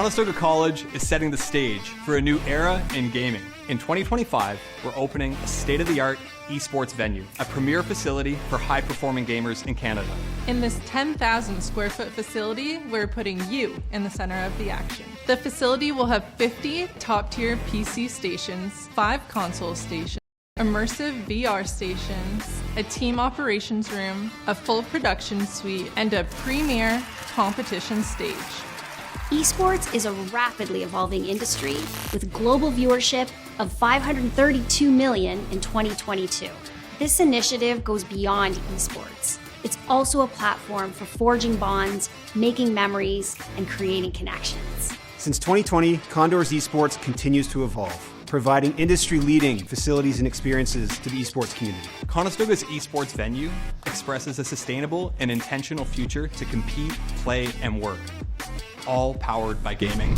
Conestoga College is setting the stage for a new era in gaming. In 2025, we're opening a state-of-the-art esports venue, a premier facility for high-performing gamers in Canada. In this 10,000 square foot facility, we're putting you in the center of the action. The facility will have 50 top-tier PC stations, 5 console stations, immersive VR stations, a team operations room, a full production suite, and a premier competition stage. Esports is a rapidly evolving industry with global viewership of 532 million in 2022. This initiative goes beyond esports. It's also a platform for forging bonds, making memories, and creating connections. Since 2020, Condor's esports continues to evolve, providing industry-leading facilities and experiences to the esports community. Conestoga's esports venue expresses a sustainable and intentional future to compete, play, and work, all powered by gaming.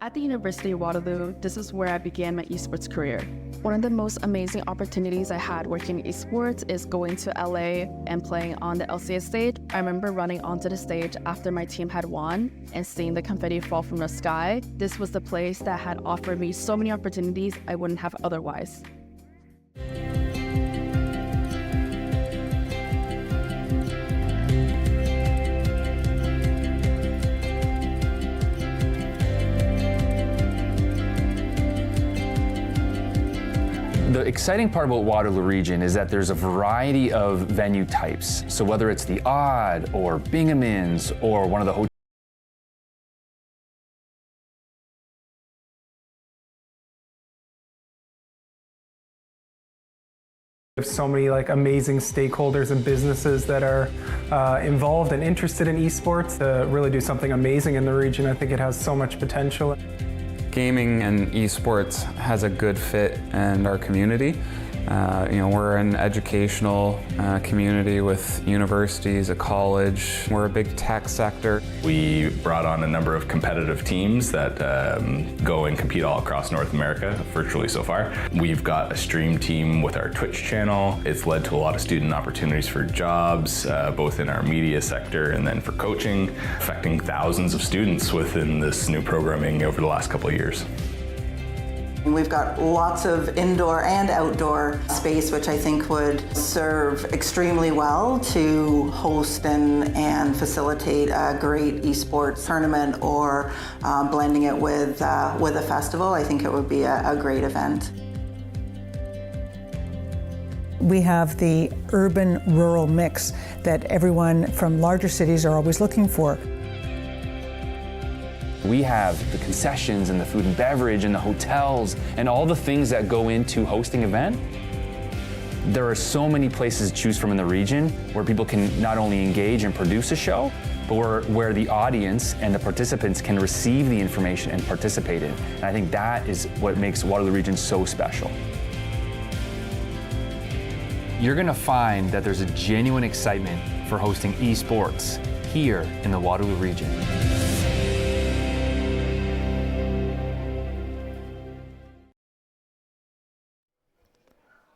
At the University of Waterloo, this is where I began my esports career. One of the most amazing opportunities I had working in esports is going to LA and playing on the LCS stage. I remember running onto the stage after my team had won and seeing the confetti fall from the sky. This was the place that had offered me so many opportunities I wouldn't have otherwise. The exciting part about Waterloo Region is that there's a variety of venue types. So whether it's the Odd or Binghamton's or one of the hotels, We have so many amazing stakeholders and businesses that are involved and interested in esports to really do something amazing in the region. I think it has so much potential. Gaming and esports has a good fit in our community. We're an educational community with universities, a college. We're a big tech sector. We brought on a number of competitive teams that go and compete all across North America, virtually so far. We've got a stream team with our Twitch channel. It's led to a lot of student opportunities for jobs, both in our media sector and then for coaching, affecting thousands of students within this new programming over the last couple of years. We've got lots of indoor and outdoor space, which I think would serve extremely well to host and facilitate a great esports tournament or blending it with a festival. I think it would be a great We have the urban-rural mix that everyone from larger cities are always looking for. we have the concessions and the food and beverage and the hotels and all the things that go into hosting an event. There are so many places to choose from in the region where people can not only engage and produce a show, but where the audience and the participants can receive the information and participate in. And I think that is what makes Waterloo Region so special. You're gonna find that there's a genuine excitement for hosting esports here in the Waterloo Region.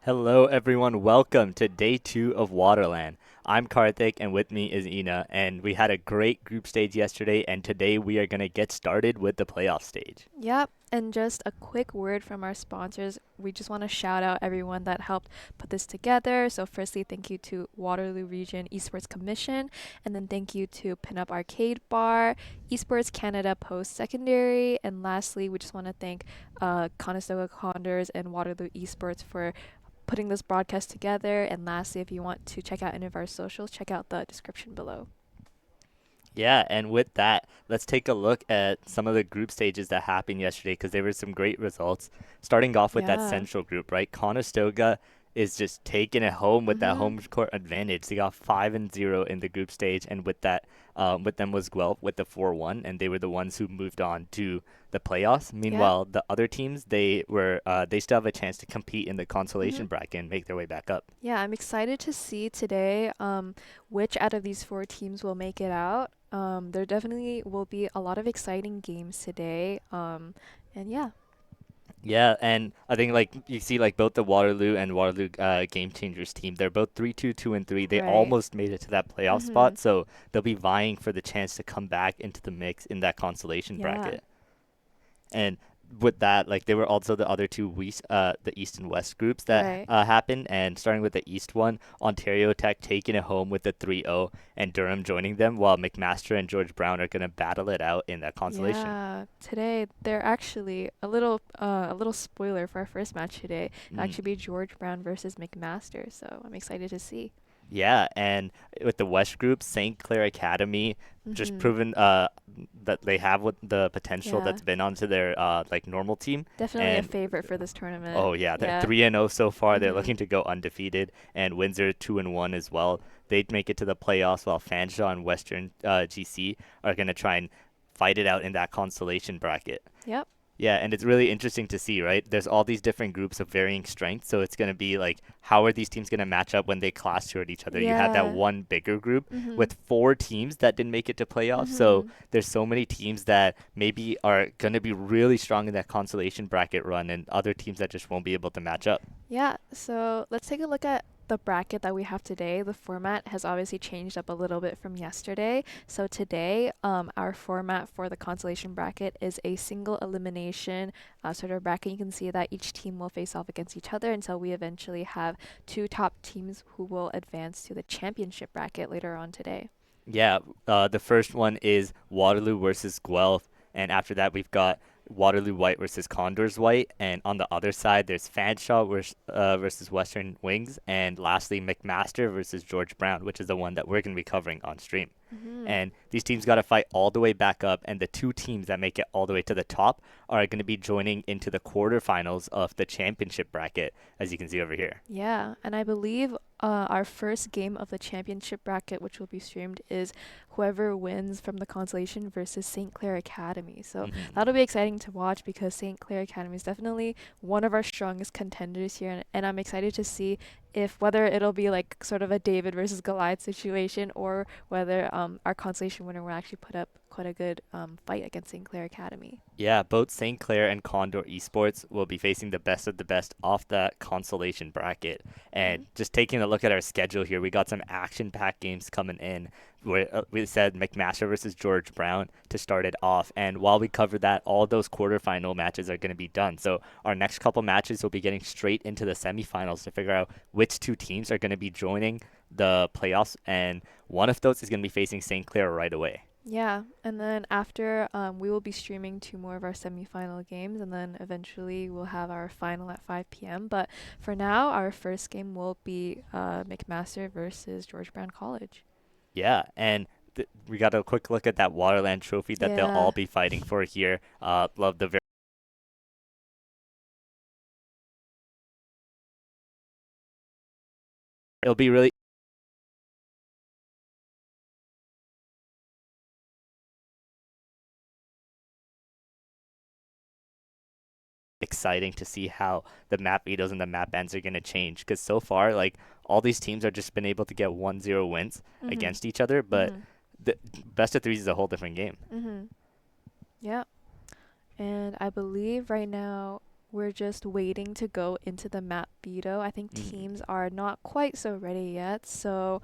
Hello everyone, welcome to day 2 of WaterLAN. I'm Karthik and with me is Ina, and we had a great group stage yesterday, and today we are going to get started with the playoff stage. Yep, and just a quick word from our sponsors. We just want to shout out everyone that helped put this together. So firstly, thank you to Waterloo Region Esports Commission, and then thank you to Pinup Arcade Bar, Esports Canada Post-Secondary, and lastly, we just want to thank Conestoga Condors and Waterloo Esports for putting this broadcast together. And lastly, if you want to check out any of our socials, check out the description below. Yeah, and with that, let's take a look at some of the group stages that happened yesterday, because there were some great results. Starting off with that central group, right? Conestoga is just taking it home with that home court advantage. They got 5-0 in the group stage, and with that, with them was Guelph with the 4-1, and they were the ones who moved on to the playoffs. Meanwhile, the other teams, they still have a chance to compete in the consolation bracket and make their way back up. Yeah, I'm excited to see today which out of these 4 teams will make it out. There definitely will be a lot of exciting games today, and yeah. Yeah, and I think like you see like both the Waterloo and Waterloo Game Changers team, they're both 3-2, 2-3. They Right. almost made it to that playoff spot, so they'll be vying for the chance to come back into the mix in that consolation Yeah. bracket. And with that, like they were also the other two the East and West groups that Right. happened. And starting with the East one, Ontario Tech taking it home with the 3-0, and Durham joining them, while McMaster and George Brown are gonna battle it out in that consolation. Yeah, today they're actually a little spoiler for our first match today. It'll actually be George Brown versus McMaster, so I'm excited to see. Yeah, and with the West group, St. Clair Academy just proven that they have what the potential Yeah. that's been onto their like normal team. Definitely a And favorite for this tournament. oh yeah, they're Yeah. 3-0 so far. They're Mhm. looking to go undefeated, and Windsor 2-1 as well. They'd make it to the playoffs, while Fanshawe and Western GC are gonna try and fight it out in that consolation bracket. Yep. Yeah, and it's really interesting to see, right? There's all these different groups of varying strength, so it's going to be like, how are these teams going to match up when they clash toward each other? You had that Yeah. one bigger group Mhm. with 4 teams that didn't make it to playoffs, so Mhm. there's so many teams that maybe are going to be really strong in that consolation bracket run, and other teams that just won't be able to match up. Yeah, so let's take a look at the bracket that we have today. The format has obviously changed up a little bit from yesterday. So today, our format for the consolation bracket is a single elimination sort of bracket. You can see that each team will face off against each other until we eventually have 2 top teams who will advance to the championship bracket later on today. Yeah, the first one is Waterloo versus Guelph, and after that we've got Waterloo White versus Condors White, and on the other side there's Fanshawe versus Western Wings, and lastly McMaster versus George Brown, which is the one that we're going to be covering on stream. And these teams got to fight all the way back up, and the 2 teams that make it all the way to the top are going to be joining into the quarterfinals of the championship bracket, as you can see over here. Yeah, and I believe our first game of the championship bracket, which will be streamed, is whoever wins from the consolation versus St. Clair Academy. So that'll be exciting to watch because St. Clair Academy is definitely one of our strongest contenders here, and I'm excited to see if whether it'll be like sort of a David versus Goliath situation or whether our consolation winner will actually put up quite a good fight against St. Clair Academy. Yeah, both St. Clair and Condor Esports will be facing the best of the best off that consolation bracket. And just taking a look at our schedule here, we got some action-packed games coming in. We said McMaster versus George Brown to start it off. And while we cover that, all those quarterfinal matches are going to be done. So our next couple matches will be getting straight into the semifinals to figure out which 2 teams are going to be joining the playoffs. And one of those is going to be facing St. Clair right away. Yeah, and then after we will be streaming 2 more of our semifinal games, and then eventually we'll have our final at 5 p.m. But for now, our first game will be McMaster versus George Brown College. Yeah, and we got a quick look at that WaterLAN trophy that they'll all be fighting for here. Love the it'll be really exciting to see how the map vetoes and the map bans are going to change, because so far like all these teams have just been able to get 1-0 wins against each other, but the best of 3s is a whole different game. Yeah, and I believe right now we're just waiting to go into the map veto. I think teams are not quite so ready yet. So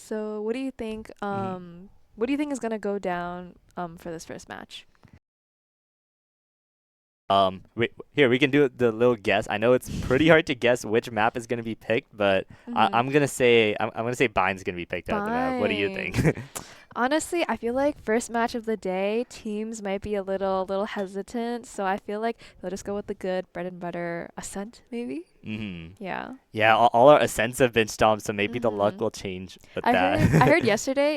what do you think what do you think is going to go down for this first match? We can do the little guess. I know it's pretty hard to guess which map is going to be picked, but I'm gonna say Bine's gonna be picked out of the map. What do you think? Honestly, I feel like first match of the day, teams might be a little hesitant, so I feel like they'll just go with the good bread and butter Ascent, maybe. Yeah. Yeah, all our Ascents have been stomped, so maybe the luck will change with that. I heard yesterday.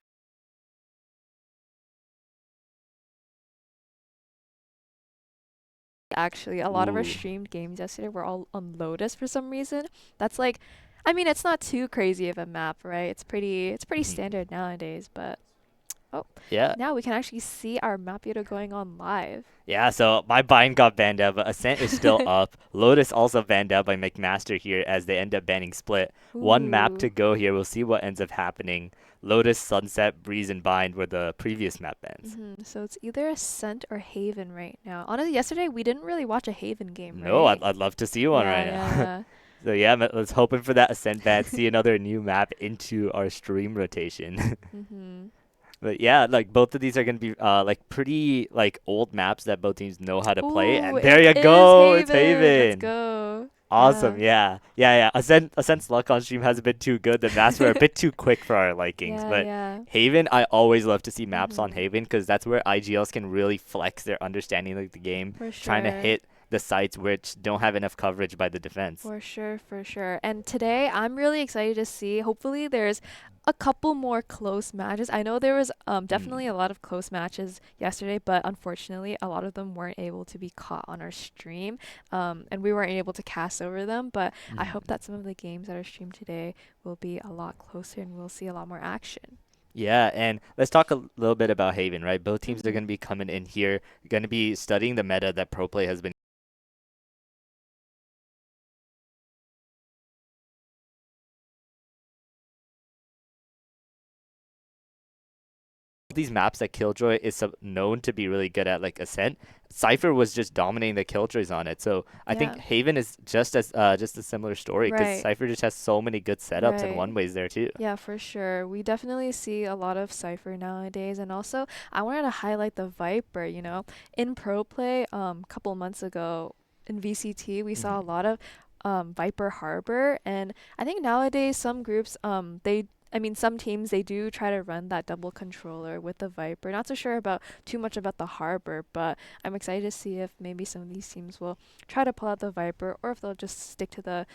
Actually, a lot of our streamed games yesterday were all on Lotus for some reason. That's like, I mean, it's not too crazy of a map, right? It's pretty standard nowadays, but yeah. Now we can actually see our map veto going on live. Yeah, so my Bind got banned out, but Ascent is still up. Lotus also banned out by McMaster here as they end up banning Split. One map to go here. We'll see what ends up happening. Lotus, Sunset, Breeze, and Bind were the previous map bans. So it's either Ascent or Haven right now. Honestly, yesterday we didn't really watch a Haven game, right? No, I'd love to see one right now. Yeah. So yeah, let's hoping for that Ascent ban, see another new map into our stream rotation. But yeah, like both of these are gonna be like pretty like old maps that both teams know how to play. And there you go, it's Haven. Let's go. Awesome, yeah. Ascent's luck on stream hasn't been too good. The maps were a bit too quick for our likings. But Haven, I always love to see maps on Haven because that's where IGLs can really flex their understanding of the game, trying to hit the sites which don't have enough coverage by the defense. For sure. And today, I'm really excited to see. Hopefully, there's a couple more close matches. I know there was definitely a lot of close matches yesterday, but unfortunately, a lot of them weren't able to be caught on our stream, and we weren't able to cast over them. But I hope that some of the games that are streamed today will be a lot closer, and we'll see a lot more action. Yeah, and let's talk a little bit about Haven, right? Both teams are going to be coming in here, going to be studying the meta that Pro Play has been these maps that Killjoy is known to be really good at, like Ascent. Cypher was just dominating the Killjoys on it, so I think Haven is just a similar story because Cypher just has so many good setups and one ways there too. Yeah, for sure. We definitely see a lot of Cypher nowadays, and also I wanted to highlight the Viper. You know, in Pro Play, couple months ago in VCT, we saw a lot of Viper Harbor, and I think nowadays some groups some teams, they do try to run that double controller with the Viper. Not so sure about too much about the Harbor, but I'm excited to see if maybe some of these teams will try to pull out the Viper or if they'll just stick to the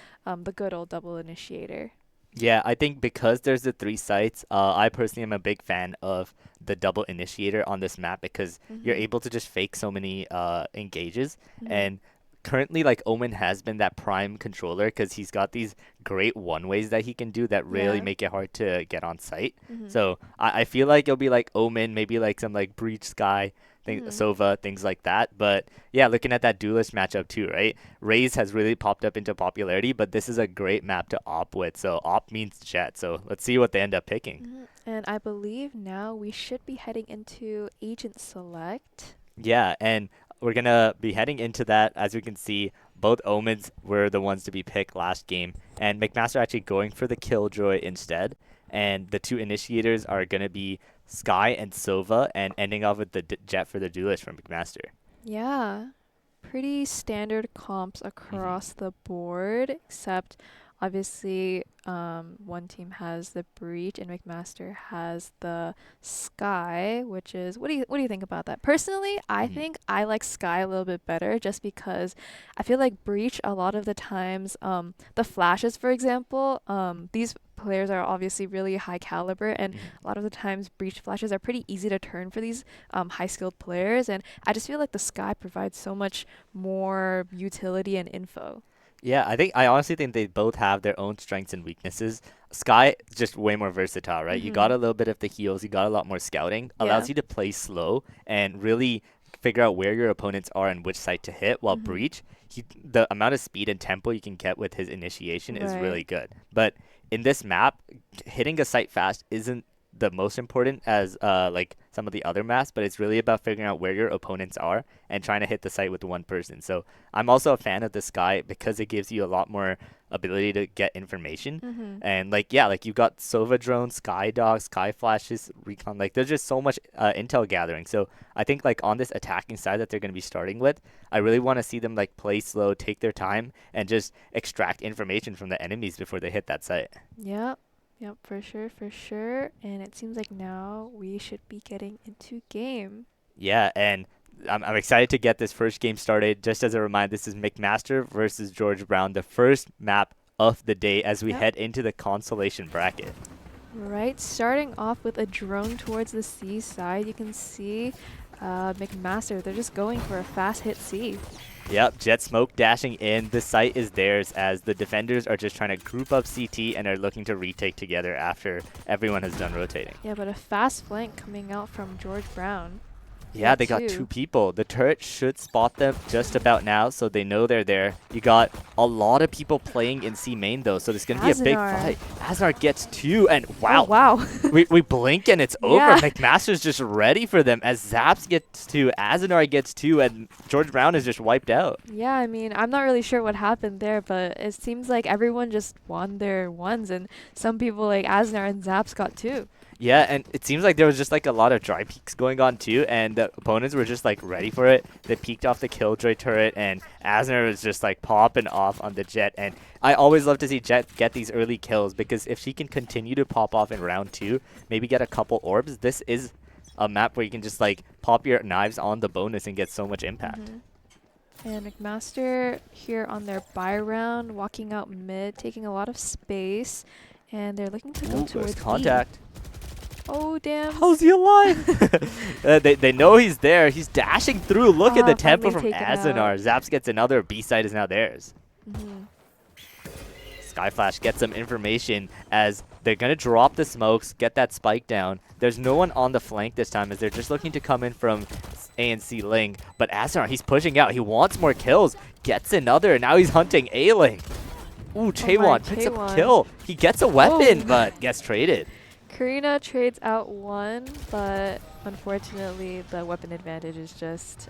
good old double initiator. Yeah, I think because there's the 3 sites, I personally am a big fan of the double initiator on this map because you're able to just fake so many engages. And currently, like, Omen has been that prime controller because he's got these great one-ways that he can do that really make it hard to get on site. So I feel like it'll be like Omen, maybe like some like Breach Sky, Sova, things like that. But yeah, looking at that duelist matchup too, right? Raze has really popped up into popularity, but this is a great map to op with. So op means Jet. So let's see what they end up picking. And I believe now we should be heading into Agent Select. Yeah, and we're going to be heading into that. As we can see, both Omens were the ones to be picked last game, and McMaster actually going for the Killjoy instead. And the 2 initiators are going to be Sky and Sova, and ending off with the Jet for the duelist from McMaster. Yeah, pretty standard comps across the board, except obviously one team has the Breach and McMaster has the Sky, which is what do you think about that? Personally, I think I like Sky a little bit better just because I feel like Breach a lot of the times the flashes, for example, these players are obviously really high caliber, and a lot of the times Breach flashes are pretty easy to turn for these high skilled players, and I just feel like the Sky provides so much more utility and info. Yeah, I honestly think they both have their own strengths and weaknesses. Sky is just way more versatile, right? You got a little bit of the heals, you got a lot more scouting, allows you to play slow and really figure out where your opponents are and which site to hit, while Breach, the amount of speed and tempo you can get with his initiation is really good. But in this map, hitting a site fast isn't the most important as like some of the other maps, but it's really about figuring out where your opponents are and trying to hit the site with one person. So I'm also a fan of the Sky because it gives you a lot more ability to get information. And like you've got Sova drones, Sky dogs, Sky flashes, recon, like there's just so much intel gathering. So I think like on this attacking side that they're going to be starting with, I really want to see them like play slow, take their time, and just extract information from the enemies before they hit that site. Yep, for sure. And it seems like now we should be getting into game. Yeah, and I'm excited to get this first game started. Just as a reminder, this is McMaster versus George Brown, the first map of the day as we head into the consolation bracket. Right, starting off with a drone towards the C side. You can see McMaster, they're just going for a fast hit C. Yep, Jet Smoke dashing in. The site is theirs as the defenders are just trying to group up CT and are looking to retake together after everyone has done rotating. Yeah, but a fast flank coming out from George Brown. Yeah, they got 2 people. The turret should spot them just about now, so they know they're there. You got a lot of people playing in C main, though, so there's going to be a big fight. Asnar gets 2, and wow. Oh, wow. we blink, and it's over. Yeah. McMaster's just ready for them as Zaps gets 2, Asnar gets 2, and George Brown is just wiped out. Yeah, I mean, I'm not really sure what happened there, but it seems like everyone just won their ones, and some people like Asnar and Zaps got 2. Yeah, and it seems like there was just like a lot of dry peeks going on too, and the opponents were just like ready for it. They peeked off the Killjoy turret, and Asner was just like popping off on the Jet. And I always love to see Jet get these early kills, because if she can continue to pop off in round 2, maybe get a couple orbs, this is a map where you can just like pop your knives on the bonus and get so much impact. And McMaster here on their buy round, walking out mid, taking a lot of space, and they're looking to go towards contact. B. Oh, damn. How's he alive? They know he's there. He's dashing through. Look at the tempo from Azanar. Zaps gets another. B-side is now theirs. Skyflash gets some information as they're going to drop the smokes, get that spike down. There's no one on the flank this time, as they're just looking to come in from A and C Ling. But Azanar, he's pushing out. He wants more kills. Gets another. Now he's hunting A-Ling. Ooh, Chaewon picks up a kill. He gets a weapon, but gets traded. Karina trades out 1, but unfortunately the weapon advantage is just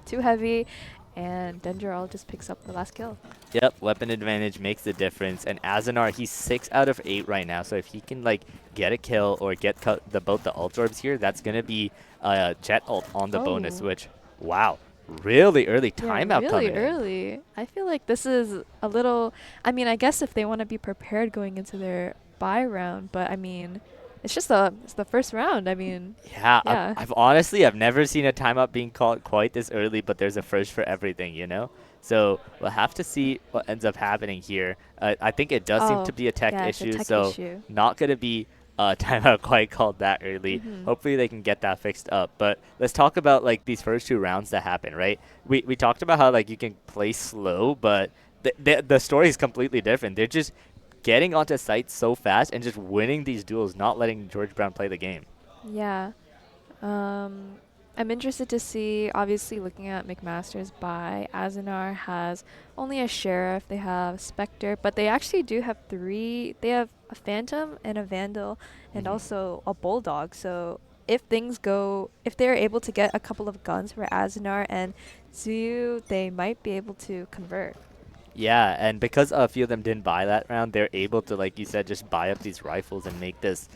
too heavy, and Dengeral just picks up the last kill. Yep, weapon advantage makes the difference, and Azanar, he's 6 out of 8 right now, so if he can like get a kill or get both the ult orbs here, that's going to be a Jet ult on the bonus, which, wow, really early timeout coming in. Really early. I feel like this is a little, I mean, I guess if they want to be prepared going into their buy round, but I mean, it's just it's the first round. I mean, yeah. I've never seen a timeout being called quite this early, but there's a first for everything, you know? So we'll have to see what ends up happening here. I think it does seem to be a tech issue, not going to be a timeout quite called that early. Hopefully they can get that fixed up. But let's talk about like these first 2 rounds that happen, right? We talked about how like you can play slow, but the story is completely different. They're just getting onto site so fast and just winning these duels, not letting George Brown play the game. Yeah. I'm interested to see, obviously looking at McMaster's buy, Azanar has only a Sheriff, they have Spectre, but they actually do have 3. They have a Phantom and a Vandal and also a Bulldog. So if they're able to get a couple of guns for Azanar and Zuyu, they might be able to convert. Yeah, and because a few of them didn't buy that round, they're able to, like you said, just buy up these rifles and make this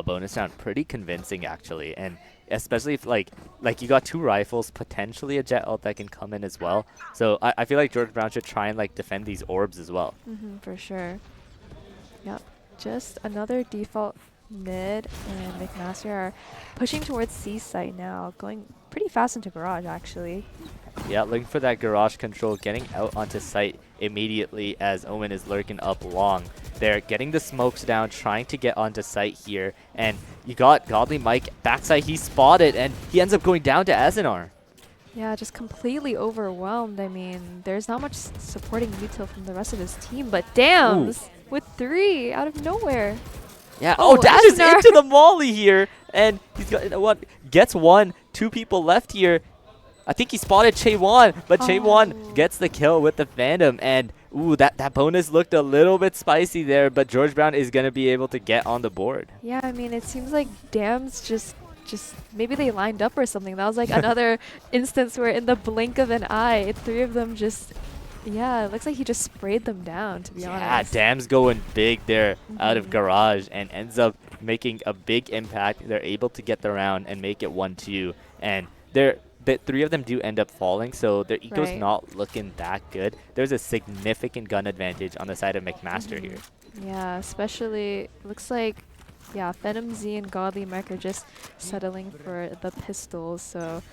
bonus round pretty convincing, actually. And especially if, like you got 2 rifles, potentially a Jet ult that can come in as well. So I feel like George Brown should try and, like, defend these orbs as well. For sure. Yep. Just another default mid, and McMaster are pushing towards C site now, going pretty fast into garage, actually. Yeah, looking for that garage control, getting out onto site immediately as Omen is lurking up long. They're getting the smokes down, trying to get onto site here. And you got Godly Mike backside, he's spotted, and he ends up going down to Azanar. Yeah, just completely overwhelmed. I mean, there's not much supporting util from the rest of his team, but Dams with 3 out of nowhere. Yeah, dashes into the molly here, and he's got gets 1, 2 people left here. I think he spotted Chaewon, but Chaewon gets the kill with the Phantom, and that bonus looked a little bit spicy there, but George Brown is going to be able to get on the board. Yeah, I mean, it seems like Dams just maybe they lined up or something. That was like another instance where in the blink of an eye, 3 of them just, it looks like he just sprayed them down, to be honest. Yeah, Dam's going big there out of garage and ends up making a big impact. They're able to get the round and make it 1-2, and the 3 of them do end up falling, so their eco's not looking that good. There's a significant gun advantage on the side of McMaster here. Yeah, especially, looks like, Phantom Z and Godly Mike are just settling for the pistols, so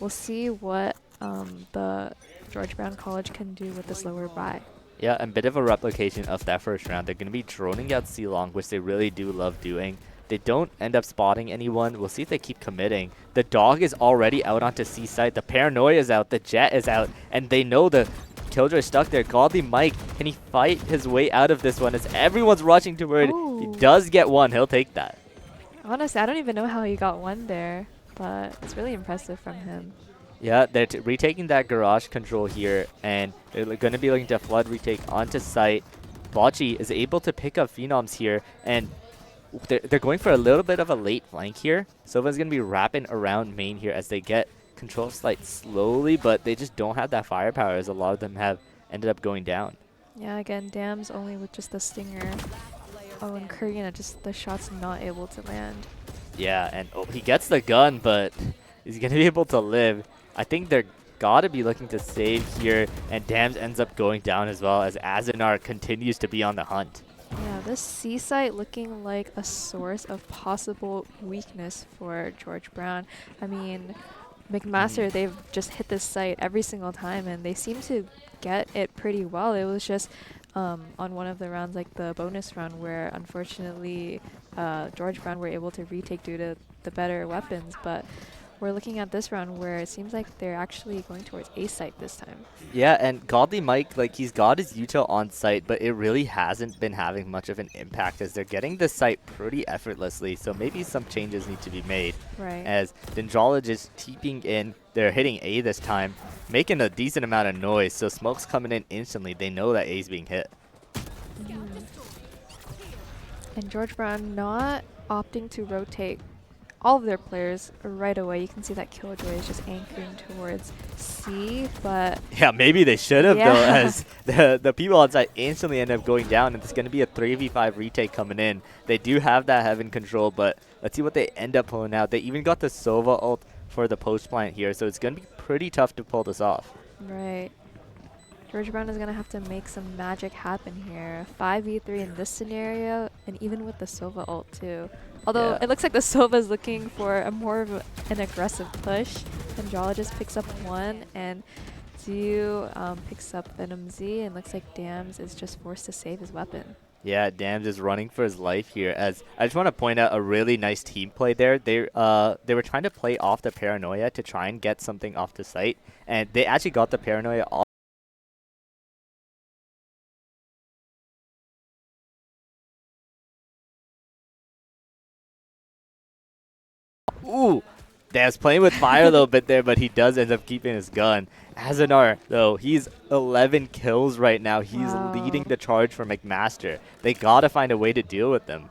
we'll see what the George Brown College can do with this lower buy. Yeah, a bit of a replication of that first round. They're going to be droning out C-Long, which they really do love doing. They don't end up spotting anyone. We'll see if they keep committing. The dog is already out onto C site. The Paranoia is out. The Jet is out. And they know the Killjoy stuck there. Godly Mike, can he fight his way out of this one as everyone's rushing toward? He does get 1. He'll take that. Honestly, I don't even know how he got 1 there. but it's really impressive from him. Yeah, they're retaking that garage control here, and they're going to be looking to flood retake onto site. Bocce is able to pick up Phenoms here, and they're going for a little bit of a late flank here. Sova's going to be wrapping around main here as they get control of site slowly, but they just don't have that firepower as a lot of them have ended up going down. Yeah, again, Dam's only with just the stinger. Oh, and Korean, just the shot's not able to land. Yeah, and he gets the gun, but he's going to be able to live. I think they're got to be looking to save here, and Dams ends up going down as well as Azinar continues to be on the hunt. Yeah, this C site looking like a source of possible weakness for George Brown. I mean, McMaster, they've just hit this site every single time, and they seem to get it pretty well. It was just on one of the rounds, like the bonus round, where unfortunately George Brown were able to retake due to the better weapons, but we're looking at this round where it seems like they're actually going towards A site this time. Yeah, and Godly Mike, like, he's got his util on site, but it really hasn't been having much of an impact as they're getting this site pretty effortlessly, so maybe some changes need to be made. Right. As Dendrolage is teeping in, they're hitting A this time, making a decent amount of noise, so smoke's coming in instantly. They know that A's being hit. And George Brown not opting to rotate all of their players right away. You can see that Killjoy is just anchoring towards C, but yeah, maybe they should have though, as the people on site instantly end up going down, and it's going to be a 3v5 retake coming in. They do have that heaven control, but let's see what they end up pulling out. They even got the Sova ult for the post plant here, so it's going to be pretty tough to pull this off. Right. George Brown is going to have to make some magic happen here. 5v3 in this scenario, and even with the Sova ult too. Although it looks like the Sova is looking for a more of an aggressive push. Andrologist picks up one, and Ziyu picks up Venom Z, and looks like Dams is just forced to save his weapon. Yeah, Dams is running for his life here. As I just want to point out a really nice team play there. They were trying to play off the paranoia to try and get something off the site, and they actually got the paranoia off. Ooh, Dam's playing with fire a little bit there, but he does end up keeping his gun. Azinar, though, he's 11 kills right now. He's leading the charge for McMaster. They gotta find a way to deal with them.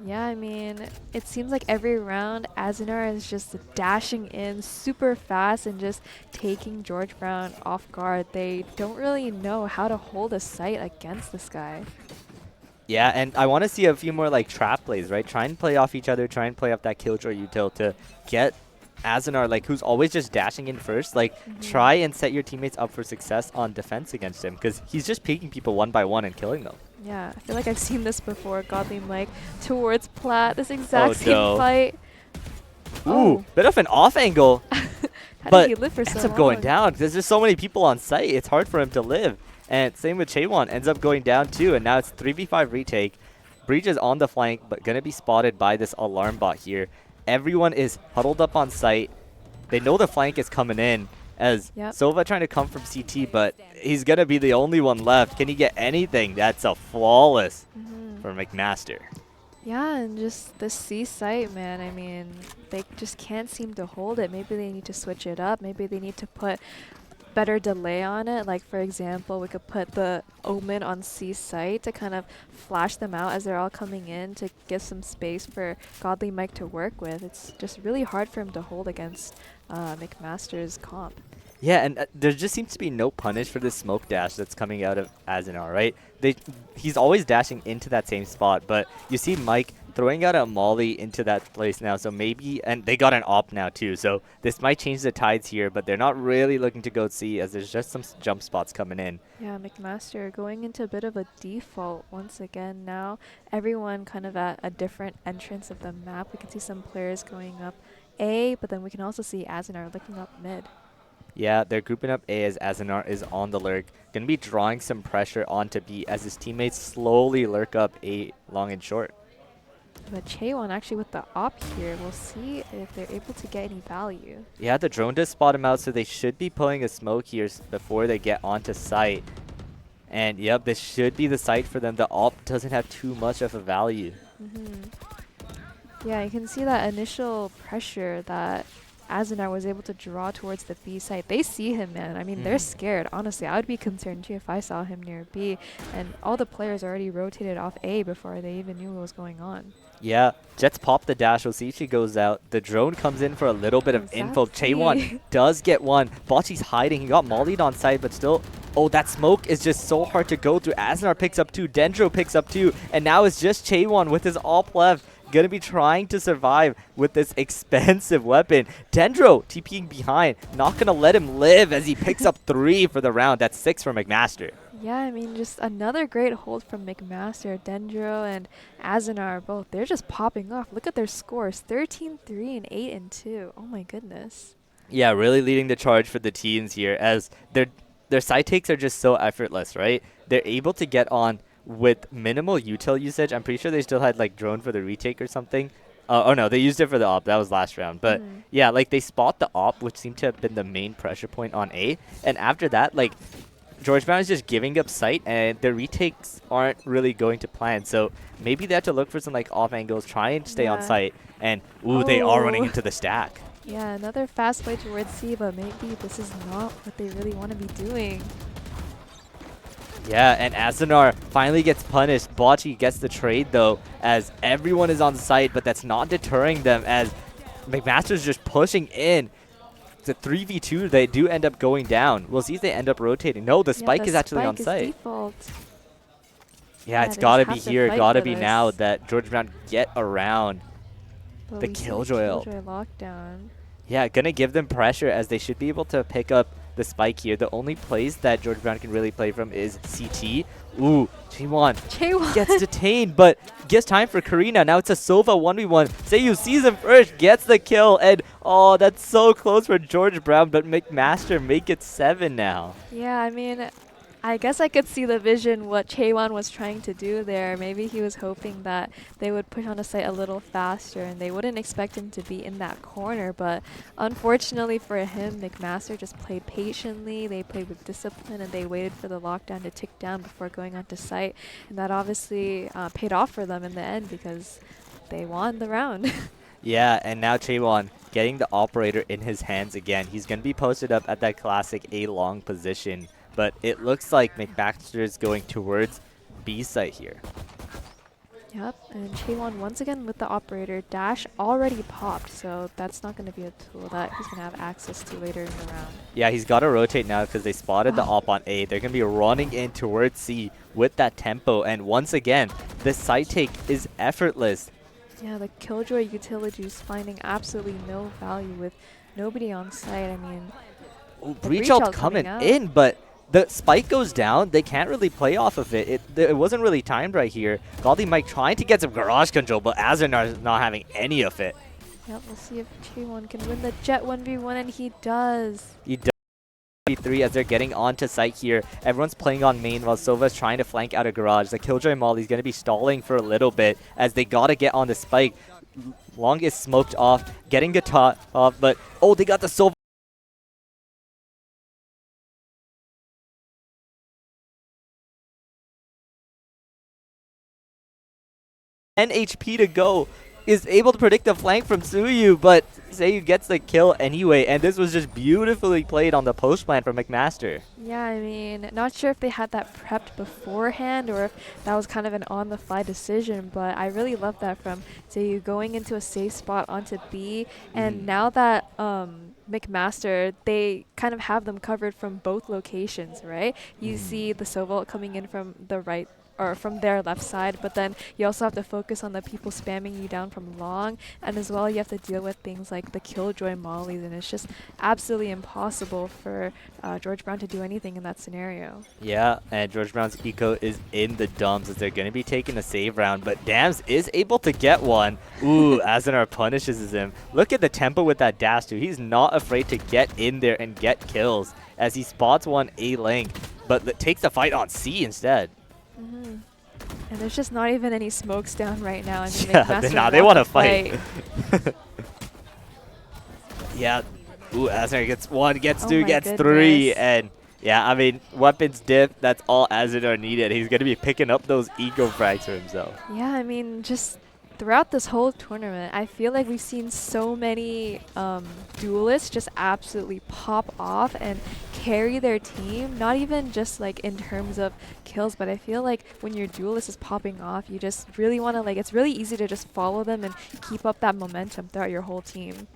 Yeah, I mean, it seems like every round, Azinar is just dashing in super fast and just taking George Brown off guard. They don't really know how to hold a site against this guy. Yeah, and I want to see a few more like trap plays, right? Try and play off each other, try and play off that Killjoy util to get Azinar, like, who's always just dashing in first. Like, try and set your teammates up for success on defense against him, because he's just picking people one by one and killing them. Yeah, I feel like I've seen this before. Godly Mike towards Plat, this exact same fight. Ooh, bit of an off angle. How but did he live for so ends up long? going down because there's so many people on site. It's hard for him to live. And same with Chaewon, ends up going down too. And now it's 3v5 retake. Breach is on the flank, but going to be spotted by this alarm bot here. Everyone is huddled up on site. They know the flank is coming in as Sova trying to come from CT, but he's going to be the only one left. Can he get anything? That's a flawless for McMaster. Yeah, and just the C site, man. I mean, they just can't seem to hold it. Maybe they need to switch it up. Maybe they need to put better delay on it. Like, for example, we could put the Omen on C site to kind of flash them out as they're all coming in to give some space for Godly Mike to work with. It's just really hard for him to hold against McMaster's comp. Yeah, and there just seems to be no punish for this smoke dash that's coming out of Azinar, right? He's always dashing into that same spot, but you see Mike throwing out a molly into that place now, so maybe, and they got an op now too, so this might change the tides here, but they're not really looking to go C as there's just some jump spots coming in. Yeah, McMaster going into a bit of a default once again now. Everyone kind of at a different entrance of the map. We can see some players going up A, but then we can also see Azinar looking up mid. Yeah, they're grouping up A as Azinar is on the lurk. Going to be drawing some pressure onto B as his teammates slowly lurk up A long and short. But Chaewon actually with the op here, we'll see if they're able to get any value. Yeah, the drone does spot him out, so they should be pulling a smoke here before they get onto site. And yep, this should be the site for them. The op doesn't have too much of a value. Yeah, you can see that initial pressure that Azanar was able to draw towards the B site. They see him, man. I mean, they're scared. Honestly, I would be concerned too if I saw him near B. And all the players already rotated off A before they even knew what was going on. Yeah, Jets pop the dash. We'll see if she goes out. The drone comes in for a little bit of info. Chaewon does get one. Bocce's hiding. He got mollied on site, but still... Oh, that smoke is just so hard to go through. Azanar picks up 2. Dendro picks up 2. And now it's just Chaewon with his AWP left. Gonna be trying to survive with this expensive weapon. Dendro TPing behind. Not gonna let him live as he picks up 3 for the round. That's 6 for McMaster. Yeah, I mean, just another great hold from McMaster. Dendro and Azanar both. They're just popping off. Look at their scores. 13-3 and 8-2. Oh my goodness. Yeah, really leading the charge for the teams here as their side takes are just so effortless, right? They're able to get on with minimal util usage. I'm pretty sure they still had like drone for the retake or something. Oh no, they used it for the op. That was last round. But yeah, like they spot the op, which seemed to have been the main pressure point on A. And after that, like George Brown is just giving up sight and their retakes aren't really going to plan. So maybe they have to look for some like off angles, try and stay on site. And they are running into the stack. Yeah, another fast play towards C, but maybe this is not what they really want to be doing. Yeah, and Azanar finally gets punished. Bocce gets the trade, though, as everyone is on site, but that's not deterring them as McMaster's just pushing in. It's a 3v2. They do end up going down. We'll see if they end up rotating. No, the spike is actually on site. Default. Yeah, it's got to be here. Got to be now that George Brown get around the Killjoy lockdown. Yeah, going to give them pressure as they should be able to pick up the spike here. The only plays that George Brown can really play from is CT. Ooh, Chaewon gets detained, but gets time for Karina. Now it's a Sova 1v1. Seiyu sees him first, gets the kill, and oh, that's so close for George Brown, but McMaster make it 7 now. Yeah, I mean, I guess I could see the vision what Chaewon was trying to do there. Maybe he was hoping that they would push on the site a little faster and they wouldn't expect him to be in that corner. But unfortunately for him, McMaster just played patiently. They played with discipline and they waited for the lockdown to tick down before going onto site. And that obviously paid off for them in the end because they won the round. Yeah, and now Chaewon getting the operator in his hands again. He's going to be posted up at that classic A-long position. But it looks like McMaster is going towards B site here. Yep, and Chaewon once again with the operator. Dash already popped, so that's not going to be a tool that he's going to have access to later in the round. Yeah, he's got to rotate now because they spotted the op on A. They're going to be running in towards C with that tempo. And once again, the side take is effortless. Yeah, the Killjoy utility is finding absolutely no value with nobody on site. I mean, breach ult coming in, but the spike goes down. They can't really play off of it. It wasn't really timed right here. Galdi Mike trying to get some garage control, but Azanar is not having any of it. Yep, we'll see if Chaewon can win the Jet 1v1, and he does. He does. 3 as they're getting onto site here. Everyone's playing on main while Sova's trying to flank out of garage. The Killjoy Molly's going to be stalling for a little bit as they got to get on the spike. Long is smoked off, getting the top off, but oh, they got the Sova. And HP to go. Is able to predict the flank from Suyu, but Seiyu gets the kill anyway, and this was just beautifully played on the post plan from McMaster. Yeah, I mean, not sure if they had that prepped beforehand or if that was kind of an on-the-fly decision, but I really love that from Seiyu going into a safe spot onto B, and now that McMaster, they kind of have them covered from both locations, right? You see the Sova coming in from the right or from their left side, but then you also have to focus on the people spamming you down from long, and as well you have to deal with things like the Killjoy mollies, and it's just absolutely impossible for George Brown to do anything in that scenario. Yeah, and George Brown's eco is in the dumps as they're going to be taking a save round, but Dams is able to get one. Ooh, Azanar punishes him. Look at the tempo with that dash too. He's not afraid to get in there and get kills as he spots one A link, but takes the fight on C instead. And there's just not even any smokes down right now. I mean, yeah, they want to fight. Yeah. Ooh, Azanar gets one, gets two, gets three, and yeah, I mean, weapons dip, that's all Azanar needed. He's going to be picking up those eco frags for himself. Yeah, I mean, just throughout this whole tournament, I feel like we've seen so many duelists just absolutely pop off and carry their team, not even just like in terms of kills, but I feel like when your duelist is popping off, you just really want to like, it's really easy to just follow them and keep up that momentum throughout your whole team.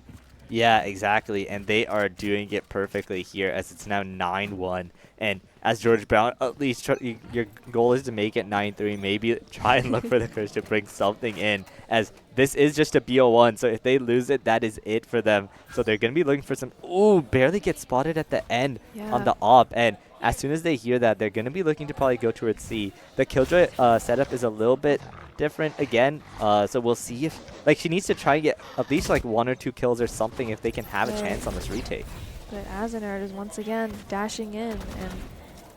Yeah, exactly. And they are doing it perfectly here as it's now 9-1. And as George Brown, at least your goal is to make it 9-3. Maybe try and look for the curse to bring something in, as this is just a BO1. So if they lose it, that is it for them. So they're going to be looking for some... Ooh, barely get spotted at the end on the op. And as soon as they hear that, they're going to be looking to probably go towards C. The Killjoy setup is a little bit different again. So we'll see if... Like, she needs to try and get at least like 1 or 2 kills or something if they can have a chance on this retake. But Azenard is once again dashing in, and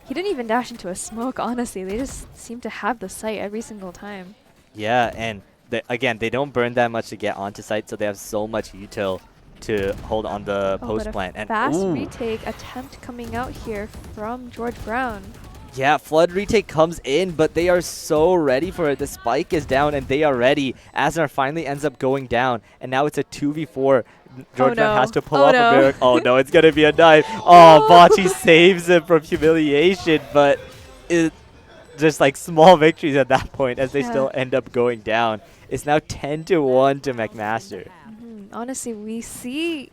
he didn't even dash into a smoke, honestly. They just seem to have the site every single time. Yeah, and again, they don't burn that much to get onto site, so they have so much util to hold on the post plant. And fast retake attempt coming out here from George Brown. Yeah, Flood retake comes in, but they are so ready for it. The spike is down, and they are ready. Azenar finally ends up going down, and now it's a 2v4. George Brown has to pull off a miracle. Oh no, it's going to be a knife. Oh, Bocce saves him from humiliation, but it just like small victories at that point as they still end up going down. It's now 10-1 to McMaster. Honestly, we see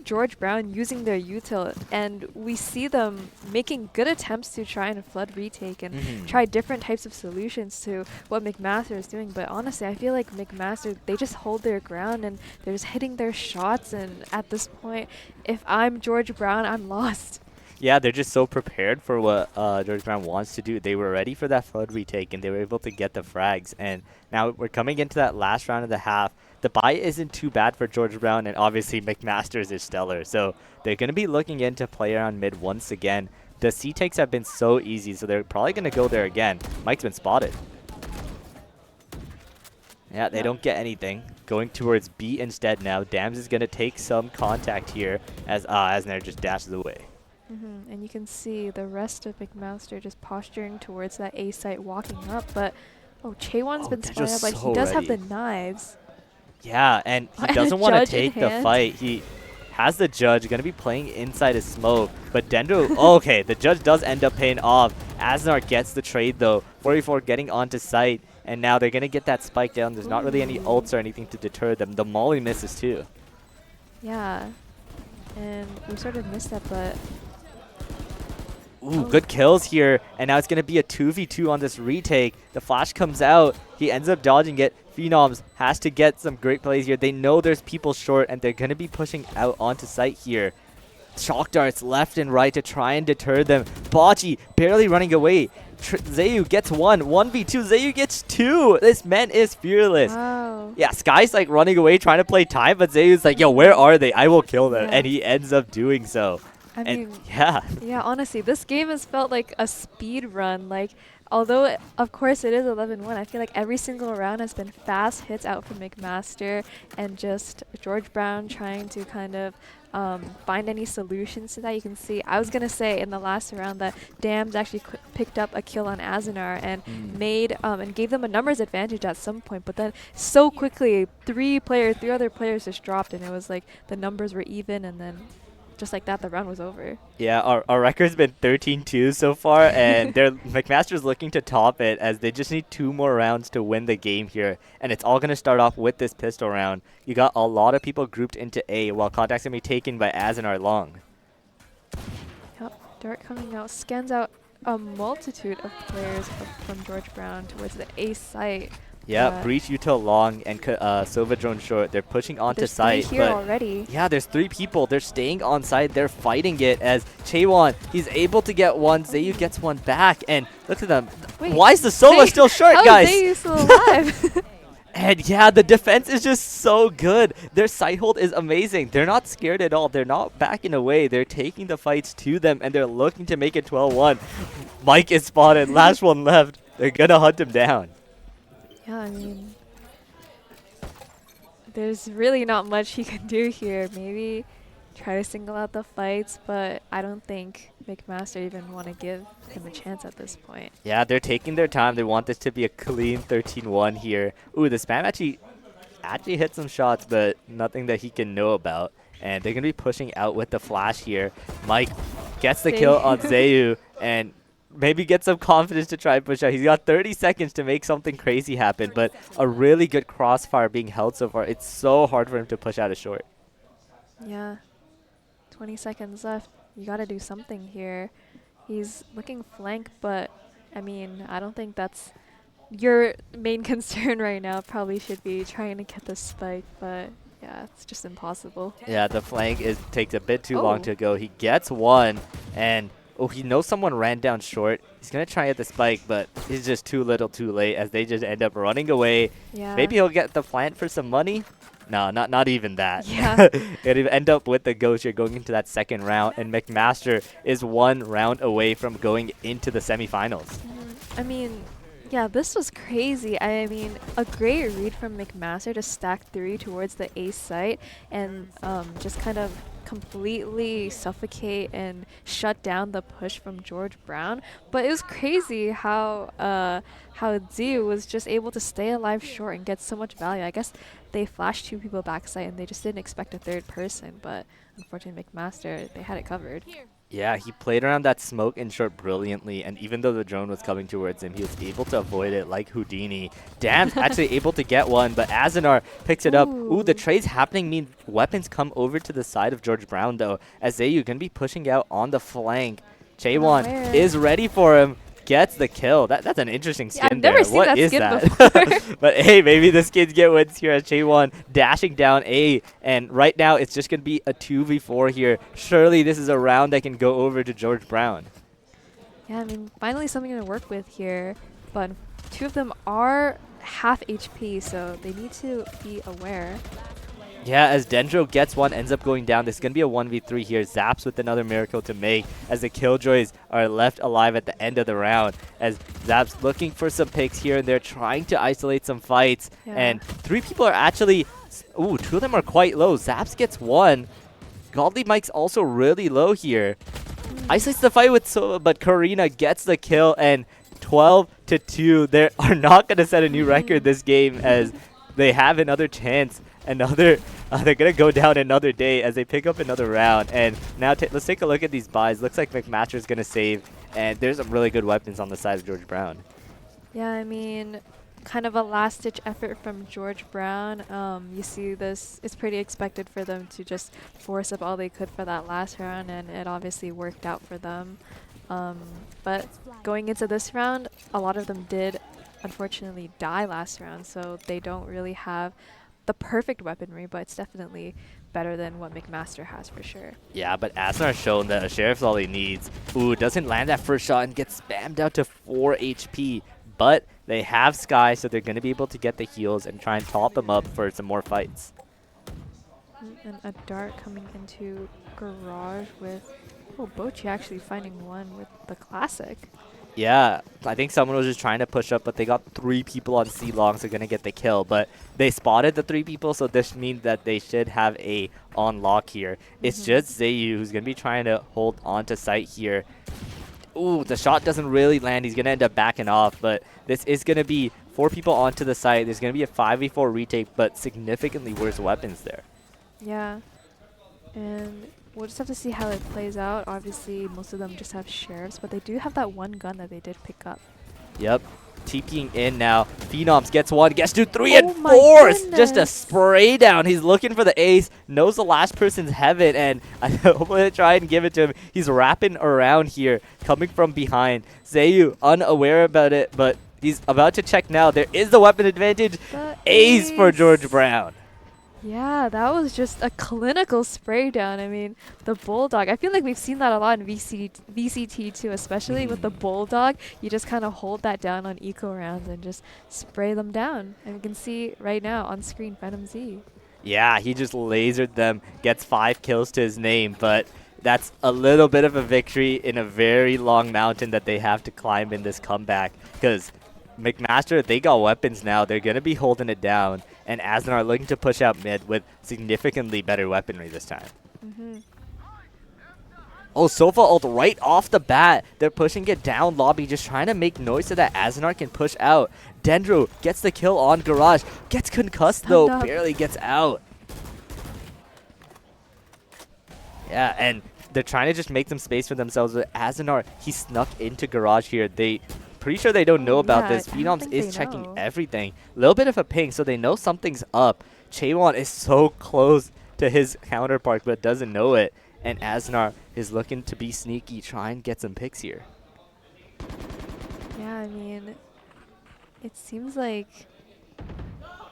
George Brown using their util, and we see them making good attempts to try and flood retake and try different types of solutions to what McMaster is doing. But honestly, I feel like McMaster, they just hold their ground and they're just hitting their shots. And at this point, if I'm George Brown, I'm lost. Yeah, they're just so prepared for what George Brown wants to do. They were ready for that flood retake, and they were able to get the frags. And now we're coming into that last round of the half. The buy isn't too bad for George Brown, and obviously McMaster's is stellar. So they're going to be looking in to play around mid once again. The C takes have been so easy, so they're probably going to go there again. Mike's been spotted. Yeah, they don't get anything. Going towards B instead now. Dams is going to take some contact here as Asner just dashes away. And you can see the rest of McMaster just posturing towards that A site, walking up. But, Chaewon's been spotted up, but he does have the knives. Yeah, and he doesn't want to take the fight. He has the judge, going to be playing inside his smoke. But Dendro, okay, the judge does end up paying off. Asnar gets the trade though. 44 getting onto site, and now they're going to get that spike down. There's not really any ults or anything to deter them. The molly misses too. Yeah, and we sort of missed that, but... Ooh, good kills here, and now it's going to be a 2v2 on this retake. The flash comes out. He ends up dodging it. Phenoms has to get some great plays here. They know there's people short, and they're going to be pushing out onto site here. Chalk darts left and right to try and deter them. Bocce barely running away. Zayu gets 1v2. Zayu gets 2. This man is fearless. Wow. Yeah, Sky's like running away trying to play time, but Zayu's like, yo, where are they? I will kill them. And he ends up doing so. I mean, yeah, honestly, this game has felt like a speed run. Like, although, of course, it is 11-1, I feel like every single round has been fast hits out from McMaster and just George Brown trying to kind of find any solutions to that. You can see, I was going to say in the last round that Dams actually picked up a kill on Azenar and made and gave them a numbers advantage at some point, but then so quickly, three other players just dropped, and it was like the numbers were even, and then just like that, the round was over. Yeah, our record's been 13-2 so far, and McMaster's looking to top it as they just need 2 more rounds to win the game here. And it's all going to start off with this pistol round. You got a lot of people grouped into A, while contact's going to be taken by Azenar Long. Yep, Dart coming out, scans out a multitude of players from George Brown towards the A site. Yeah, Breach, Util, Long, and Silva Drone Short. They're pushing onto site. There's 3 here already. Yeah, there's 3 people. They're staying on site. They're fighting it as Chaewon, he's able to get one. Zayu gets one back. And look at them. Wait, why is the Sova still short, guys? How is Zayu still alive? And yeah, the defense is just so good. Their site hold is amazing. They're not scared at all. They're not backing away. They're taking the fights to them, and they're looking to make it 12-1. Mike is spotted. Last one left. They're going to hunt him down. Yeah, I mean, there's really not much he can do here. Maybe try to single out the fights, but I don't think McMaster even want to give him a chance at this point. Yeah, they're taking their time. They want this to be a clean 13-1 here. Ooh, the spam actually hit some shots, but nothing that he can know about. And they're going to be pushing out with the flash here. Mike gets the kill on Zayu and maybe get some confidence to try and push out. He's got 30 seconds to make something crazy happen, but a really good crossfire being held so far. It's so hard for him to push out a short. Yeah. 20 seconds left. You got to do something here. He's looking flank, but I mean, I don't think that's your main concern right now. Probably should be trying to get the spike, but yeah, it's just impossible. Yeah, the flank takes a bit too long to go. He gets one, and he knows someone ran down short. He's going to try at the spike, but he's just too little too late as they just end up running away. Yeah. Maybe he'll get the plant for some money. No, not even that. Yeah. It'll end up with the ghost here going into that second round, and McMaster is 1 round away from going into the semifinals. I mean, yeah, this was crazy. I mean, a great read from McMaster to stack 3 towards the ace site and just kind of completely suffocate and shut down the push from George Brown. But it was crazy how Ziu was just able to stay alive short and get so much value. I guess they flashed 2 people backside and they just didn't expect a third person, but unfortunately McMaster, they had it covered. Yeah, he played around that smoke in short brilliantly, and even though the drone was coming towards him, he was able to avoid it like Houdini. Dam's actually able to get one, but Azanar picks it up. Ooh, the trades happening mean weapons come over to the side of George Brown, though, as Zayu going to be pushing out on the flank. Chaewon is ready for him. Gets the kill. That's an interesting skin. I've never seen that skin before. But hey, maybe the skins get wins here as Chaewon dashing down A. And right now, it's just going to be a 2v4 here. Surely this is a round that can go over to George Brown. Yeah, I mean, finally something to work with here. But 2 of them are half HP, so they need to be aware. Yeah, as Dendro gets one, ends up going down. This is going to be a 1v3 here. Zaps with another miracle to make as the Killjoys are left alive at the end of the round. As Zaps looking for some picks here and there, trying to isolate some fights. Yeah. And 3 people are actually... Ooh, 2 of them are quite low. Zaps gets 1. Godly Mike's also really low here. Isolates the fight with but Karina gets the kill, and 12-2. They are not going to set a new record this game as they have another chance. They're going to go down another day as they pick up another round. And now let's take a look at these buys. Looks like McMaster is going to save, and there's some really good weapons on the side of George Brown. Yeah, I mean, kind of a last-ditch effort from George Brown. You see this, it's pretty expected for them to just force up all they could for that last round, and it obviously worked out for them. But going into this round, a lot of them did unfortunately die last round, so they don't really have the perfect weaponry, but it's definitely better than what McMaster has for sure. Yeah, but Asnar shown that a Sheriff's all he needs. Ooh, doesn't land that first shot and gets spammed out to 4 HP. But they have Sky, so they're going to be able to get the heals and try and top them up for some more fights. And a dart coming into Garage with... Oh, Bochi actually finding one with the Classic. Yeah, I think someone was just trying to push up, but they got 3 people on C-Long, so going to get the kill. But they spotted the 3 people, so this means that they should have a on lock here. It's just Zayu who's going to be trying to hold on to site here. Ooh, the shot doesn't really land. He's going to end up backing off, but this is going to be 4 people onto the site. There's going to be a 5v4 retake, but significantly worse weapons there. Yeah, and we'll just have to see how it plays out. Obviously, most of them just have sheriffs, but they do have that one gun that they did pick up. Yep. TPing in now. Phenoms gets 1, gets 2, 3, and 4. Just a spray down. He's looking for the ace, knows the last person's heaven, and I'm going to try and give it to him. He's wrapping around here, coming from behind. Zayu, unaware about it, but he's about to check now. There is the weapon advantage. Ace for George Brown. Yeah, that was just a clinical spray down. I mean, the Bulldog, I feel like we've seen that a lot in VCT too, especially with the Bulldog. You just kind of hold that down on eco rounds and just spray them down. And we can see right now on screen Phantom Z. Yeah, he just lasered them, gets 5 kills to his name, but that's a little bit of a victory in a very long mountain that they have to climb in this comeback, because McMaster, they got weapons now. They're going to be holding it down. And Asnar are looking to push out mid with significantly better weaponry this time. Oh, Sofa ult right off the bat. They're pushing it down lobby, just trying to make noise so that Azanar can push out. Dendro gets the kill on Garage. Gets concussed though, barely gets out. Yeah, and they're trying to just make some space for themselves. But Azanar, he snuck into Garage here. Pretty sure they don't know about this. Phenoms is checking everything. A little bit of a ping, so they know something's up. Chaewon is so close to his counterpart, but doesn't know it. And Azanar is looking to be sneaky, try and get some picks here. Yeah, I mean, it seems like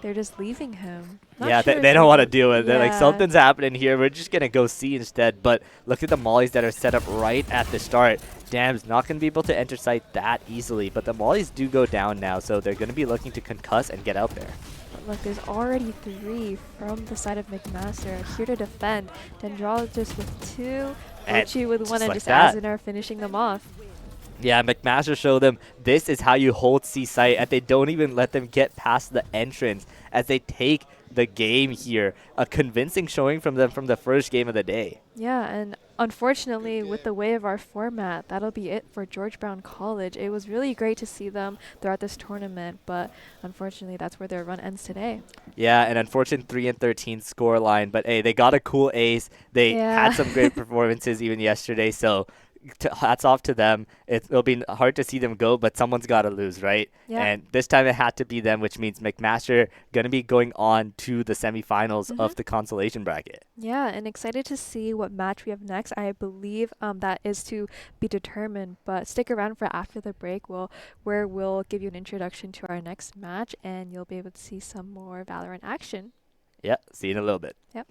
they're just leaving him. Yeah, they don't want to deal with it. They're like, something's happening here. We're just going to go see instead. But look at the mollies that are set up right at the start. Damn's not going to be able to enter site that easily. But the mollies do go down now, so they're going to be looking to concuss and get out there. But look, there's already 3 from the side of McMaster here to defend. Dendrologist with 2, Uchi with 1, and just Azanar finishing them off. Yeah, McMaster showed them this is how you hold C site, and they don't even let them get past the entrance as they take the game here. A convincing showing from them from the first game of the day. Yeah, and unfortunately, with the way of our format, that'll be it for George Brown College. It was really great to see them throughout this tournament, but unfortunately, that's where their run ends today. Yeah, an unfortunate 3-13 score line, but hey, they got a cool ace. They had some great performances even yesterday, so hats off to them. It'll be hard to see them go, but someone's got to lose, right? Yeah. And this time it had to be them, which means McMaster going to be going on to the semifinals of the consolation bracket. Yeah, and excited to see what match we have next. I believe that is to be determined, but stick around for after the break, where we'll give you an introduction to our next match, and you'll be able to see some more Valorant action. Yeah, see you in a little bit. Yep.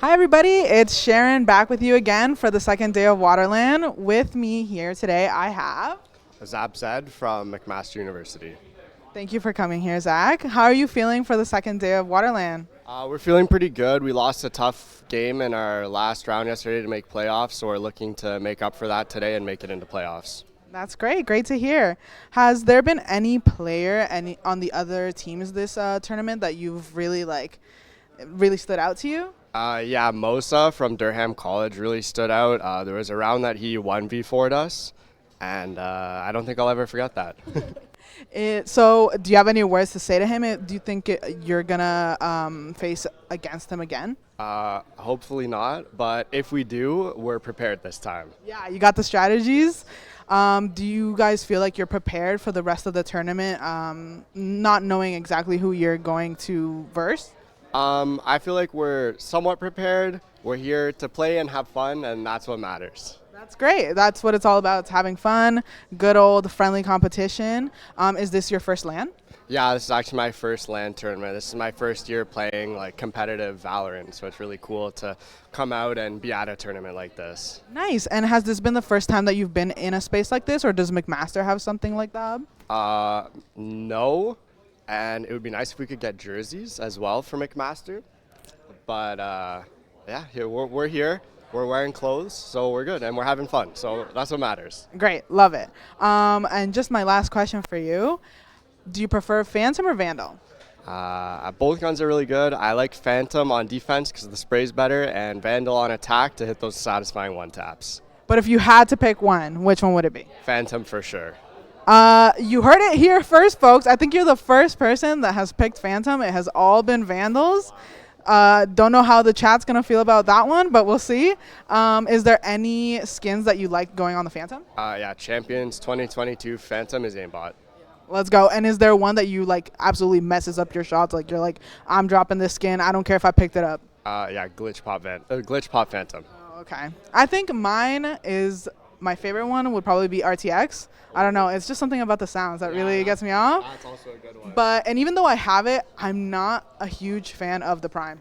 Hi everybody, it's Sharon back with you again for the second day of WaterLAN. With me here today I have Zab Zed from McMaster University. Thank you for coming here, Zach. How are you feeling for the second day of WaterLAN? We're feeling pretty good. We lost a tough game in our last round yesterday to make playoffs, so we're looking to make up for that today and make it into playoffs. That's great to hear. Has there been any player on the other teams this tournament that you've really stood out to you? Yeah, Mosa from Durham College really stood out. There was a round that he 1v4'd us, and I don't think I'll ever forget that. So do you have any words to say to him? Do you think you're going to face against him again? Hopefully not, but if we do, we're prepared this time. Yeah, you got the strategies. Do you guys feel like you're prepared for the rest of the tournament, not knowing exactly who you're going to verse? I feel like we're somewhat prepared. We're here to play and have fun, and that's what matters. That's great. That's what it's all about. It's having fun, good old friendly competition. Is this your first LAN? Yeah, this is actually my first LAN tournament. This is my first year playing competitive Valorant, so it's really cool to come out and be at a tournament like this. Nice. And has this been the first time that you've been in a space like this, or does McMaster have something like that? No. And it would be nice if we could get jerseys as well for McMaster. But yeah, we're here. We're wearing clothes, so we're good. And we're having fun. So that's what matters. Great. Love it. And just my last question for you. Do you prefer Phantom or Vandal? Both guns are really good. I like Phantom on defense because the spray's better, and Vandal on attack to hit those satisfying one-taps. But if you had to pick one, which one would it be? Phantom for sure. You heard it here first, folks. I think you're the first person that has picked Phantom. It has all been Vandals. Don't know how the chat's going to feel about that one, but we'll see. Is there any skins that you like going on the Phantom? Yeah, Champions 2022 Phantom is aimbot. Let's go. And is there one that you absolutely messes up your shots? Like you're like, I'm dropping this skin. I don't care if I picked it up. Yeah, Glitch Pop Phantom. Oh, okay. I think mine is my favorite one would probably be RTX. I don't know. It's just something about the sounds that really gets me off. That's also a good one. And even though I have it, I'm not a huge fan of the Prime.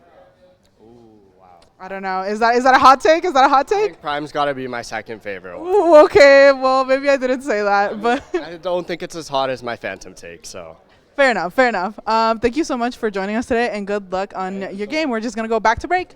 Ooh, wow. I don't know. Is that a hot take? Is that a hot take? I think Prime's got to be my second favorite one. Ooh, okay. Well, maybe I didn't say that, but I don't think it's as hot as my Phantom take, so. Fair enough. Thank you so much for joining us today, and good luck on your game. We're just going to go back to break.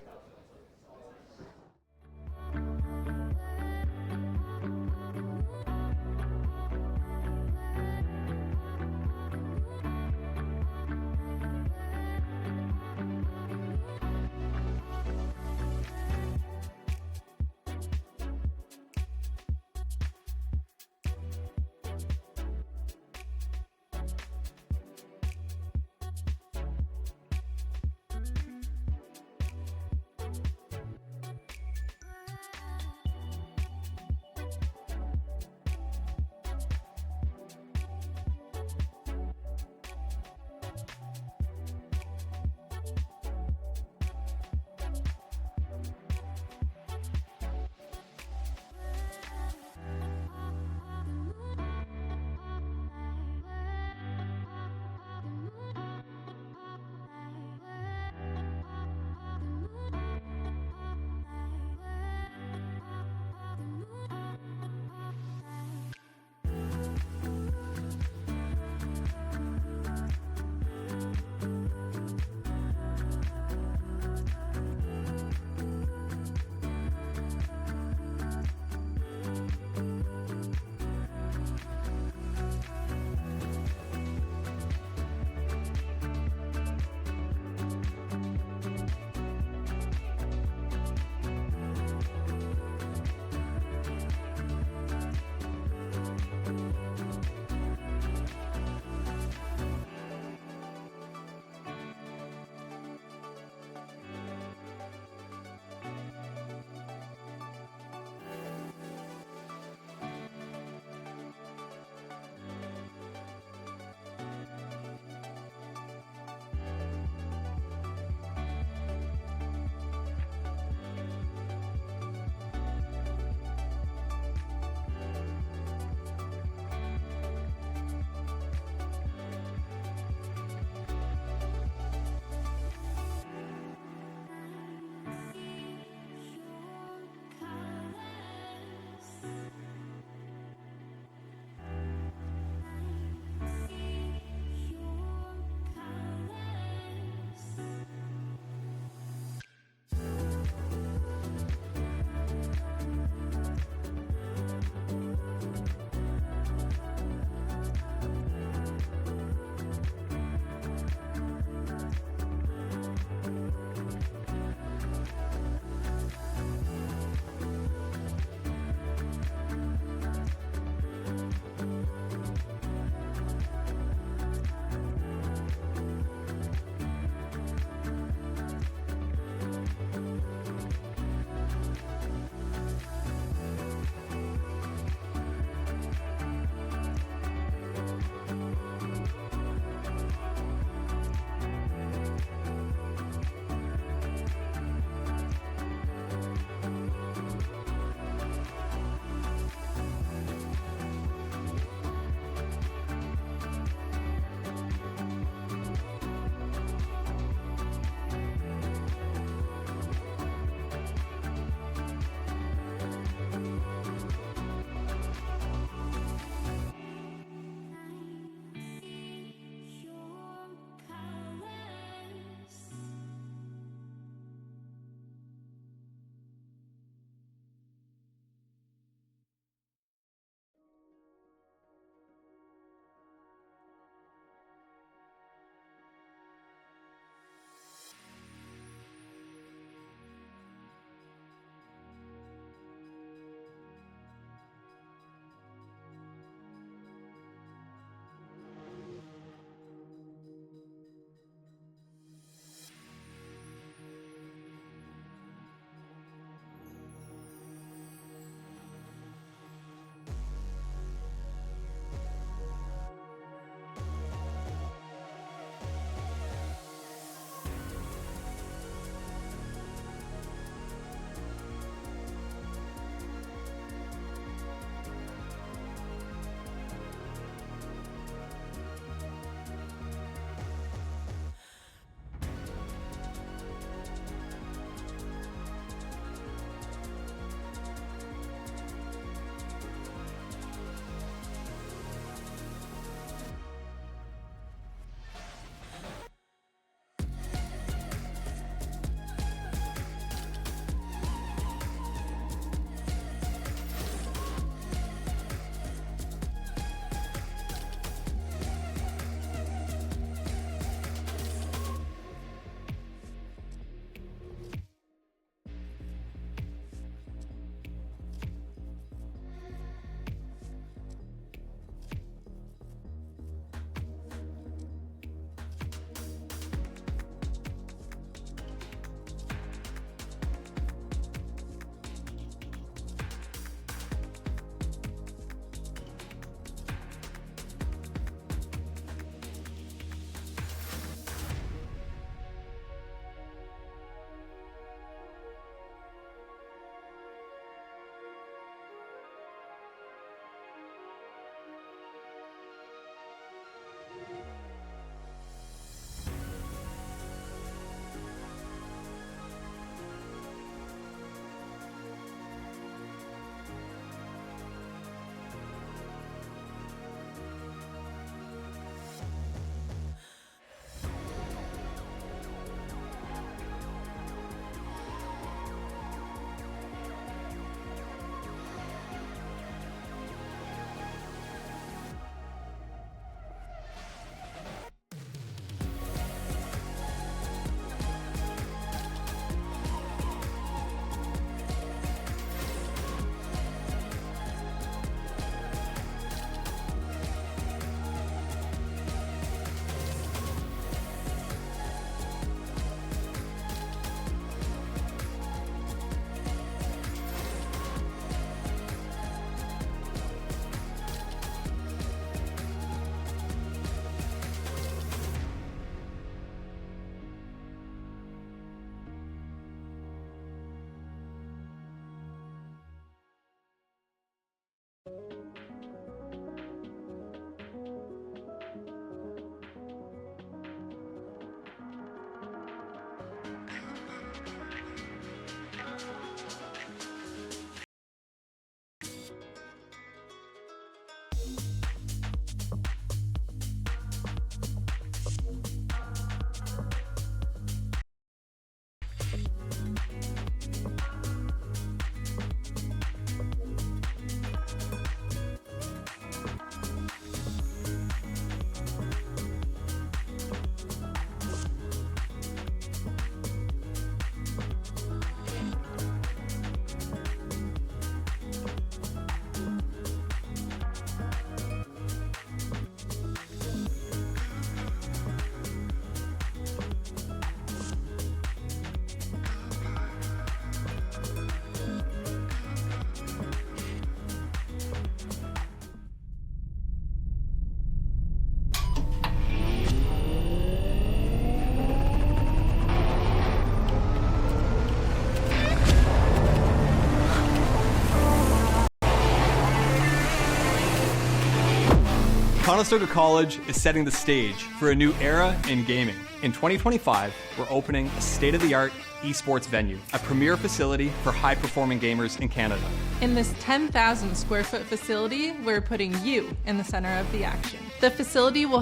Conestoga College is setting the stage for a new era in gaming. In 2025, we're opening a state-of-the-art esports venue, a premier facility for high-performing gamers in Canada. In this 10,000 square foot facility, we're putting you in the center of the action. The facility will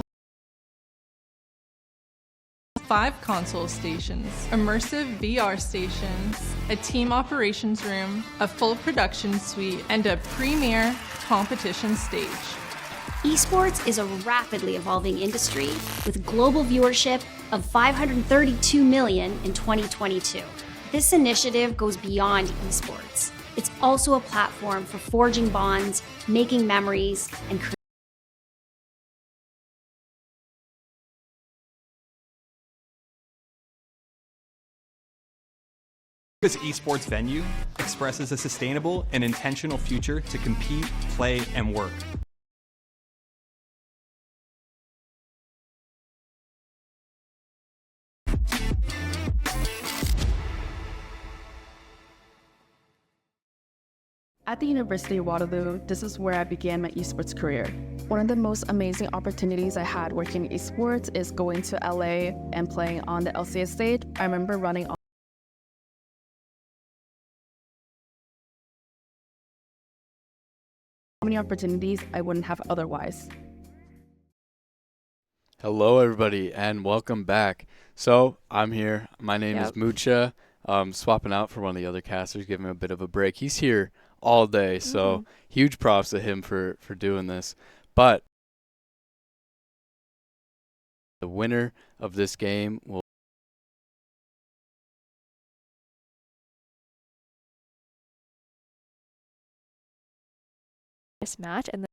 have 5 console stations, immersive VR stations, a team operations room, a full production suite, and a premier competition stage. Esports is a rapidly evolving industry with global viewership of 532 million in 2022. This initiative goes beyond esports. It's also a platform for forging bonds, making memories, and creating. This esports venue expresses a sustainable and intentional future to compete, play, and work. At the University of Waterloo, this is where I began my esports career. One of the most amazing opportunities I had working in esports is going to LA and playing on the LCS stage. I remember running on so many opportunities I wouldn't have otherwise. Hello everybody and welcome back. So I'm here. My name is Mucha. Swapping out for one of the other casters, giving him a bit of a break. He's here all day, so huge props to him for doing this. But the winner of this game will Match and